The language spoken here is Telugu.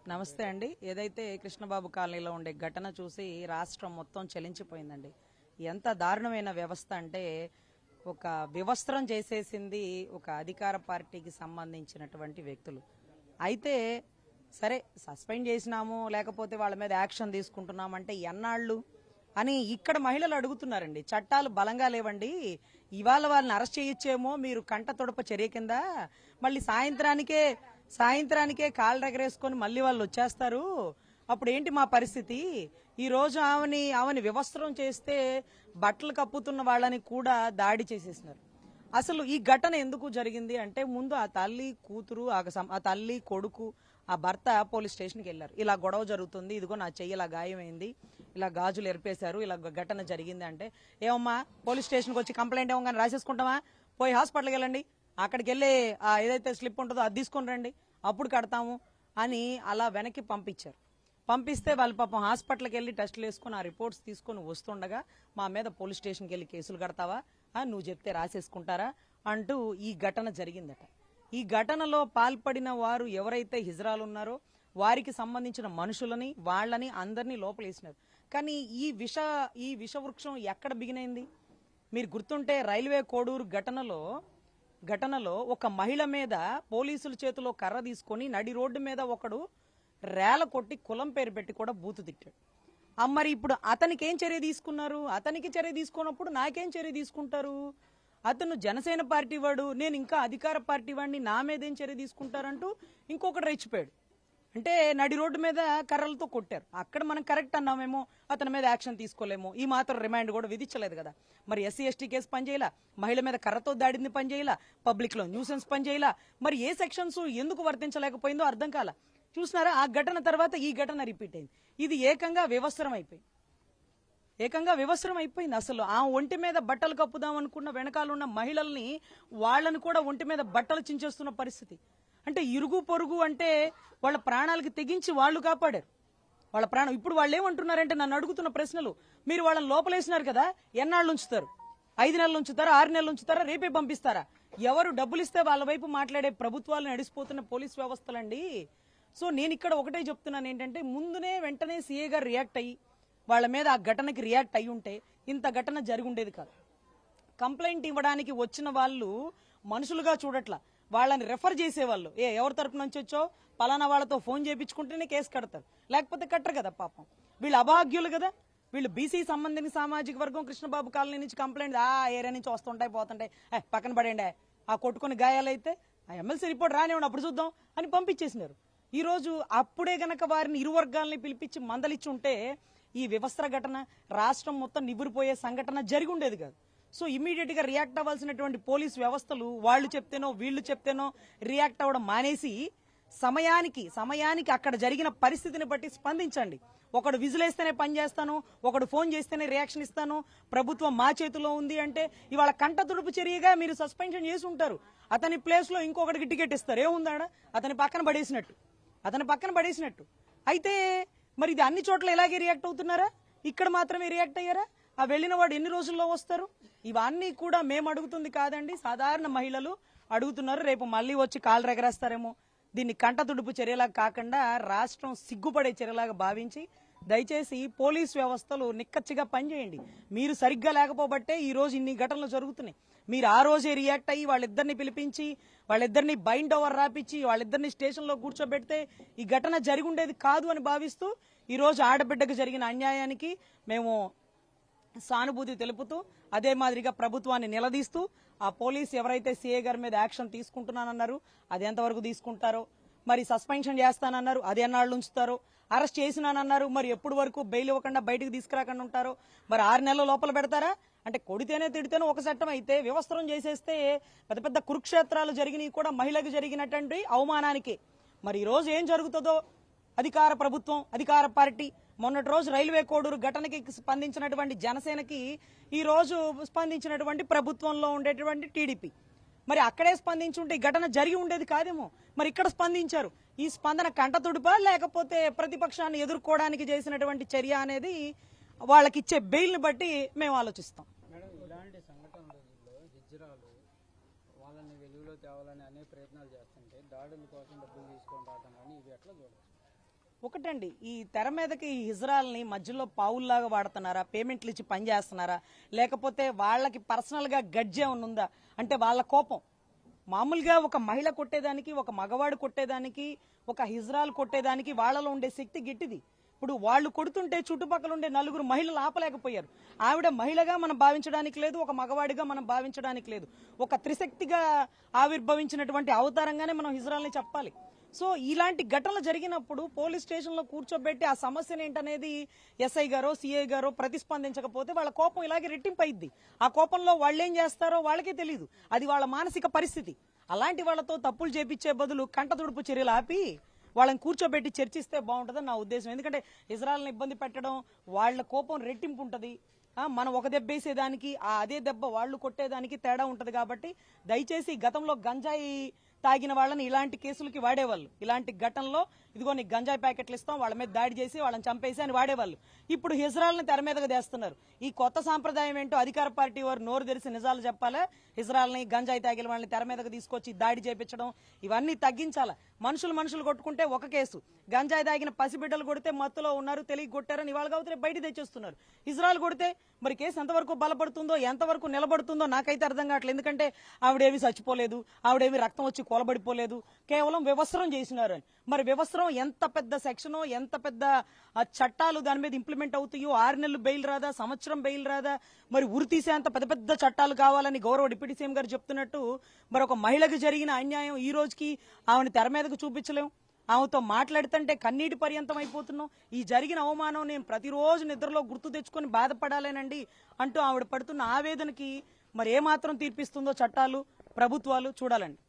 నమస్తే అండి. ఏదైతే కృష్ణబాబు కాలనీలో ఉండే ఘటన చూసి రాష్ట్రం మొత్తం చలించిపోయిందండి. ఎంత దారుణమైన వ్యవస్థ అంటే ఒక వివస్త్రం చేసేసింది ఒక అధికార పార్టీకి సంబంధించినటువంటి వ్యక్తులు. అయితే సరే సస్పెండ్ చేసినాము లేకపోతే వాళ్ళ మీద యాక్షన్ తీసుకుంటున్నామంటే ఎన్నాళ్ళు అని ఇక్కడ మహిళలు అడుగుతున్నారండి. చట్టాలు బలంగా లేవండి, ఇవాళ వాళ్ళని అరెస్ట్ చేయొచ్చేమో మీరు కంట తొడప చర్య కింద, మళ్ళీ సాయంత్రానికే కాళ్ళు ఎగరేసుకొని మళ్ళీ వాళ్ళు వచ్చేస్తారు, అప్పుడు ఏంటి మా పరిస్థితి? ఈ రోజు ఆమెని వివస్త్రం చేస్తే బట్టలు కప్పుతున్న వాళ్ళని కూడా దాడి చేసేసినారు. అసలు ఈ ఘటన ఎందుకు జరిగింది అంటే ముందు ఆ తల్లి కూతురు ఆ తల్లి కొడుకు ఆ భర్త పోలీస్ స్టేషన్కి వెళ్ళారు. ఇలా గొడవ జరుగుతుంది, ఇదిగో నా చెయ్యి ఇలా గాయమైంది, ఇలా గాజులు ఎరిపేశారు, ఇలా ఘటన జరిగింది అంటే, ఏమమ్మా పోలీస్ స్టేషన్కి వచ్చి కంప్లైంట్ ఇవ్వగానే రాసేసుకుంటామా? పోయి హాస్పిటల్కి వెళ్ళండి, అక్కడికి వెళ్ళి ఏదైతే స్లిప్ ఉంటుందో అది తీసుకొని రండి, అప్పుడు కడతాము అని అలా వెనక్కి పంపించారు. పంపిస్తే వాళ్ళు పాపం హాస్పిటల్కి వెళ్ళి టెస్టులు వేసుకుని ఆ రిపోర్ట్స్ తీసుకొని వస్తుండగా మా మీద పోలీస్ స్టేషన్కి వెళ్ళి కేసులు కడతావా, నువ్వు చెప్తే రాసేసుకుంటారా అంటూ ఈ ఘటన జరిగిందట. ఈ ఘటనలో పాల్పడిన వారు ఎవరైతే హిజ్రాలు ఉన్నారో వారికి సంబంధించిన మనుషులని వాళ్ళని అందరినీ లోపలేసినారు. కానీ ఈ విషవృక్షం ఎక్కడ బిగినైంది? మీరు గుర్తుంటే రైల్వే కోడూరు ఘటనలో ఒక మహిళ మీద పోలీసుల చేతిలో కర్ర తీసుకొని నడి రోడ్డు మీద ఒకడు రేల కొట్టి కులం పేరు పెట్టి కూడా బూతు తిట్టాడు. మరి ఇప్పుడు అతనికి ఏం చర్య తీసుకున్నారు? అతనికి చర్య తీసుకున్నప్పుడు నాకేం చర్య తీసుకుంటారు? అతను జనసేన పార్టీ వాడు, నేను ఇంకా అధికార పార్టీ వాడిని, నా మీద ఏం చర్య తీసుకుంటారంటూ ఇంకొకటి రెచ్చిపోయాడు. అంటే నడి రోడ్డు మీద కర్రలతో కొట్టారు. అక్కడ మనం కరెక్ట్ అన్నామేమో, అతని మీద యాక్షన్ తీసుకోలేమో, ఈ మాత్రం రిమాండ్ కూడా విధించలేదు కదా. మరి ఎస్సీ ఎస్టీ కేసు పనిచేయాల, మహిళ మీద కర్రతో దాడింది పనిచేయాల, పబ్లిక్ లో న్యూసెన్స్ పనిచేయాల, మరి ఏ సెక్షన్స్ ఎందుకు వర్తించలేకపోయిందో అర్థం కాల. చూసినారా, ఆ ఘటన తర్వాత ఈ ఘటన రిపీట్ అయింది. ఇది ఏకంగా వివస్త్రం అయిపోయింది. అసలు ఆ ఒంటి మీద బట్టలు కప్పుదాం అనుకున్న వెనకాలన్న మహిళల్ని వాళ్ళని కూడా ఒంటి మీద బట్టలు చించేస్తున్న పరిస్థితి. అంటే ఇరుగు పొరుగు అంటే వాళ్ళ ప్రాణాలకి తెగించి వాళ్ళు కాపాడారు వాళ్ళ ప్రాణం. ఇప్పుడు వాళ్ళు ఏమంటున్నారంటే, నన్ను అడుగుతున్న ప్రశ్నలు, మీరు వాళ్ళని లోపలేసినారు కదా, ఎన్నాళ్ళు ఉంచుతారు? 5 నెలలు ఉంచుతారా, 6 నెలలు ఉంచుతారా, రేపే పంపిస్తారా? ఎవరు డబ్బులు ఇస్తే వాళ్ళ వైపు మాట్లాడే ప్రభుత్వాలు నడిచిపోతున్న పోలీస్ వ్యవస్థలండి. సో నేను ఇక్కడ ఒకటే చెప్తున్నాను ఏంటంటే, వెంటనే సీఏ గారు రియాక్ట్ అయ్యి వాళ్ళ మీద ఆ ఘటనకి రియాక్ట్ అయ్యి ఉంటే ఇంత ఘటన జరిగి ఉండేది కాదు. కంప్లైంట్ ఇవ్వడానికి వచ్చిన వాళ్ళు మనుషులుగా చూడట్లా, వాళ్ళని రెఫర్ చేసేవాళ్ళు. ఎవరి తరపు నుంచి వచ్చో పలానా వాళ్ళతో ఫోన్ చేయించుకుంటేనే కేసు కడతారు, లేకపోతే కట్టరు కదా. పాపం వీళ్ళు అభాగ్యులు కదా. వీళ్ళు బీసీ సంబంధించిన సామాజిక వర్గం, కృష్ణబాబు కాలనీ నుంచి కంప్లైంట్ ఏరియా నుంచి వస్తుంటాయి పోతుంటాయి, పక్కన పడేయండి, ఆ కొట్టుకుని గాయాలైతే ఆ ఎమ్మెల్సీ రిపోర్ట్ రానివ్వండి అప్పుడు చూద్దాం అని పంపించేసినారు. ఈ రోజు అప్పుడే గనక వారిని ఇరు వర్గాలని పిలిపించి మందలిచ్చి ఉంటే ఈ వివస్త్ర ఘటన రాష్ట్రం మొత్తం నివ్వురిపోయే సంఘటన జరిగి ఉండేది కాదు. సో ఇమీడియట్ గా రియాక్ట్ అవ్వాల్సినటువంటి పోలీస్ వ్యవస్థలు వాళ్ళు చెప్తేనో వీళ్ళు చెప్తేనో రియాక్ట్ అవ్వడం మానేసి సమయానికి అక్కడ జరిగిన పరిస్థితిని బట్టి స్పందించండి. ఒకడు విజిలేస్తేనే పని చేస్తాను, ఒకడు ఫోన్ చేస్తేనే రియాక్షన్ ఇస్తాను, ప్రభుత్వం మా చేతిలో ఉంది అంటే ఇవాళ కంట తుడుపు చర్యగా మీరు సస్పెన్షన్ చేసి ఉంటారు. అతని ప్లేస్ లో ఇంకొకటికి టికెట్ ఇస్తారు, ఏముందాడ అతని పక్కన పడేసినట్టు. అయితే మరి ఇది అన్ని చోట్ల ఇలాగే రియాక్ట్ అవుతున్నారా? ఇక్కడ మాత్రమే రియాక్ట్ అయ్యారా? ఆ వెళ్లిన వాడు ఎన్ని రోజుల్లో వస్తారు? ఇవన్నీ కూడా మేము అడుగుతుంది కాదండి, సాధారణ మహిళలు అడుగుతున్నారు. రేపు మళ్ళీ వచ్చి కాళ్ళు ఎగరేస్తారేమో. దీన్ని కంట తుడుపు చర్యలాగా కాకుండా రాష్ట్రం సిగ్గుపడే చర్యలాగా భావించి దయచేసి పోలీస్ వ్యవస్థలు నిక్కచ్చిగా పనిచేయండి. మీరు సరిగ్గా లేకపోబట్టే ఈ రోజు ఇన్ని ఘటనలు జరుగుతున్నాయి. మీరు ఆ రోజే రియాక్ట్ అయ్యి వాళ్ళిద్దరిని పిలిపించి వాళ్ళిద్దరిని బైండ్ ఓవర్ రాపించి వాళ్ళిద్దరిని స్టేషన్లో కూర్చోబెడితే ఈ ఘటన జరిగి ఉండేది కాదు అని భావిస్తూ ఈ రోజు ఆడబిడ్డకు జరిగిన అన్యాయానికి మేము సానుభూతి తెలుపుతూ అదే మాదిరిగా ప్రభుత్వాన్ని నిలదీస్తూ ఆ పోలీసు ఎవరైతే సీఏ గారి మీద యాక్షన్ తీసుకుంటున్నానన్నారు అది ఎంతవరకు తీసుకుంటారో, మరి సస్పెన్షన్ చేస్తానన్నారు అది ఎన్నాళ్ళు ఉంచుతారో, అరెస్ట్ చేసినానన్నారు మరి ఎప్పుడు వరకు బెయిల్ ఇవ్వకుండా బయటకు తీసుకురాకుండా ఉంటారో, మరి 6 నెలల లోపల పెడతారా? అంటే కొడితేనే తిడితేనే ఒక చట్టం అయితే వ్యవస్థరం చేసేస్తే పెద్ద పెద్ద కురుక్షేత్రాలు జరిగినవి కూడా మహిళకు జరిగినటువంటి అవమానానికి. మరి ఈ రోజు ఏం జరుగుతుందో అధికార ప్రభుత్వం, అధికార పార్టీ మొన్నటి రోజు రైల్వే కోడూరు ఘటనకి స్పందించినటువంటి జనసేనకి ఈ రోజు స్పందించినటువంటి ప్రభుత్వంలో ఉండేటువంటి టీడీపీ, మరి అక్కడే స్పందించుంటే ఈ ఘటన జరిగి ఉండేది కాదేమో. మరి ఇక్కడ స్పందించారు. ఈ స్పందన కంట తుడుపా లేకపోతే ప్రతిపక్షాన్ని ఎదుర్కోవడానికి చేసినటువంటి చర్య అనేది వాళ్ళకి ఇచ్చే బెయిల్ ని బట్టి మేము ఆలోచిస్తాం. ఇలాంటి సంఘటనలలో హిజ్రాలు వాళ్ళని వెలుగులో తేవాలని అనేక ప్రయత్నాలు చేస్తుంటే దాడుల కోసం డబ్బులు తీసుకొని రావడం కానీ ఇవి ఎట్లా చూడవచ్చు? ఒకటండి, ఈ తెర మీదకి ఈ హిజ్రాల్ని మధ్యలో పావుల్లాగా వాడుతున్నారా, పేమెంట్లు ఇచ్చి పని చేస్తున్నారా, లేకపోతే వాళ్ళకి పర్సనల్ గా గడ్జే ఉందా అంటే వాళ్ళ కోపం. మామూలుగా ఒక మహిళ కొట్టేదానికి, ఒక మగవాడు కొట్టేదానికి, ఒక హిజ్రాల్ కొట్టేదానికి వాళ్ళలో ఉండే శక్తి గట్టిది. ఇప్పుడు వాళ్ళు కొడుతుంటే చుట్టుపక్కల ఉండే నలుగురు మహిళలు ఆపలేకపోయారు. ఆవిడ మహిళగా మనం భావించడానికి లేదు, ఒక మగవాడిగా మనం భావించడానికి లేదు. ఒక త్రిశక్తిగా ఆవిర్భవించినటువంటి అవతారంగానే మనం హిజ్రాల్ని చెప్పాలి. సో ఇలాంటి ఘటనలు జరిగినప్పుడు పోలీస్ స్టేషన్లో కూర్చోబెట్టి ఆ సమస్యను ఏంటనేది ఎస్ఐ గారో సిఐ గారో ప్రతిస్పందించకపోతే వాళ్ళ కోపం ఇలాగే రెట్టింపు అయింది. ఆ కోపంలో వాళ్ళు ఏం చేస్తారో వాళ్ళకే తెలియదు. అది వాళ్ళ మానసిక పరిస్థితి. అలాంటి వాళ్ళతో తప్పులు చేపించే బదులు కంటతుడుపు చర్యలు ఆపి వాళ్ళని కూర్చోబెట్టి చర్చిస్తే బాగుంటుందని నా ఉద్దేశం. ఎందుకంటే ఇజ్రాయెల్ని ఇబ్బంది పెట్టడం, వాళ్ళ కోపం రెట్టింపు ఉంటుంది. మనం ఒక దెబ్బ వేసేదానికి అదే దెబ్బ వాళ్ళు కొట్టేదానికి తేడా ఉంటది. కాబట్టి దయచేసి గతంలో గంజాయి తాగిన వాళ్ళని ఇలాంటి కేసులకి వాడేవాళ్ళు. ఇలాంటి ఘటనలో ఇదిగో నీకు గంజాయి ప్యాకెట్లు ఇస్తాం, వాళ్ళ మీద దాడి చేసి వాళ్ళని చంపేసి అని వాడేవాళ్ళు. ఇప్పుడు హిజ్రాల్ని తెర మీదగా తెస్తున్నారు. ఈ కొత్త సాంప్రదాయం ఏంటో అధికార పార్టీ వారు నోరు తెరిచి నిజాలు చెప్పాలా. హిజ్రాల్ని గంజాయి తాగిన వాళ్ళని తెర మీదగా తీసుకొచ్చి దాడి చేపించడం ఇవన్నీ తగ్గించాలా. మనుషులు కొట్టుకుంటే ఒక కేసు, గంజాయి తాగిన పసిబిడ్డలు కొడితే మత్తులో ఉన్నారు, తెలియ కొట్టారని ఇవాళ అవుతే బయట తెచ్చేస్తున్నారు. ఇజ్రాయెల్ కొడితే మరి కేసు ఎంతవరకు బలపడుతుందో, ఎంతవరకు నిలబడుతుందో నాకైతే అర్థం కావట్లేదు. ఎందుకంటే ఆవిడేమి చచ్చిపోలేదు, ఆవిడేమి రక్తం వచ్చి కూలబడిపోలేదు, కేవలం వివస్త్రం చేసినారు అని. మరి వివస్త్రం ఎంత పెద్ద సెక్షనో, ఎంత పెద్ద చట్టాలు దాని మీద ఇంప్లిమెంట్ అవుతాయో, 6 నెలలు బెయిల్ రాదా, సంవత్సరం బెయిల్ రాదా, మరి ఉరి తీసేంత పెద్ద పెద్ద చట్టాలు కావాలని గౌరవ డిప్యూటీ సీఎం గారు చెప్తున్నట్టు మరి ఒక మహిళకు జరిగిన అన్యాయం ఈ రోజుకి ఆమెను తెర మీదకు చూపించలేం. ఆమెతో మాట్లాడుతుంటే కన్నీటి పర్యంతం అయిపోతున్నాం. ఈ జరిగిన అవమానం నేను ప్రతిరోజు నిద్రలో గుర్తు తెచ్చుకొని బాధపడాలేనండి అంటూ ఆవిడ పడుతున్న ఆవేదనకి మరి ఏమాత్రం తీర్పిస్తుందో చట్టాలు, ప్రభుత్వాలు చూడాలండి.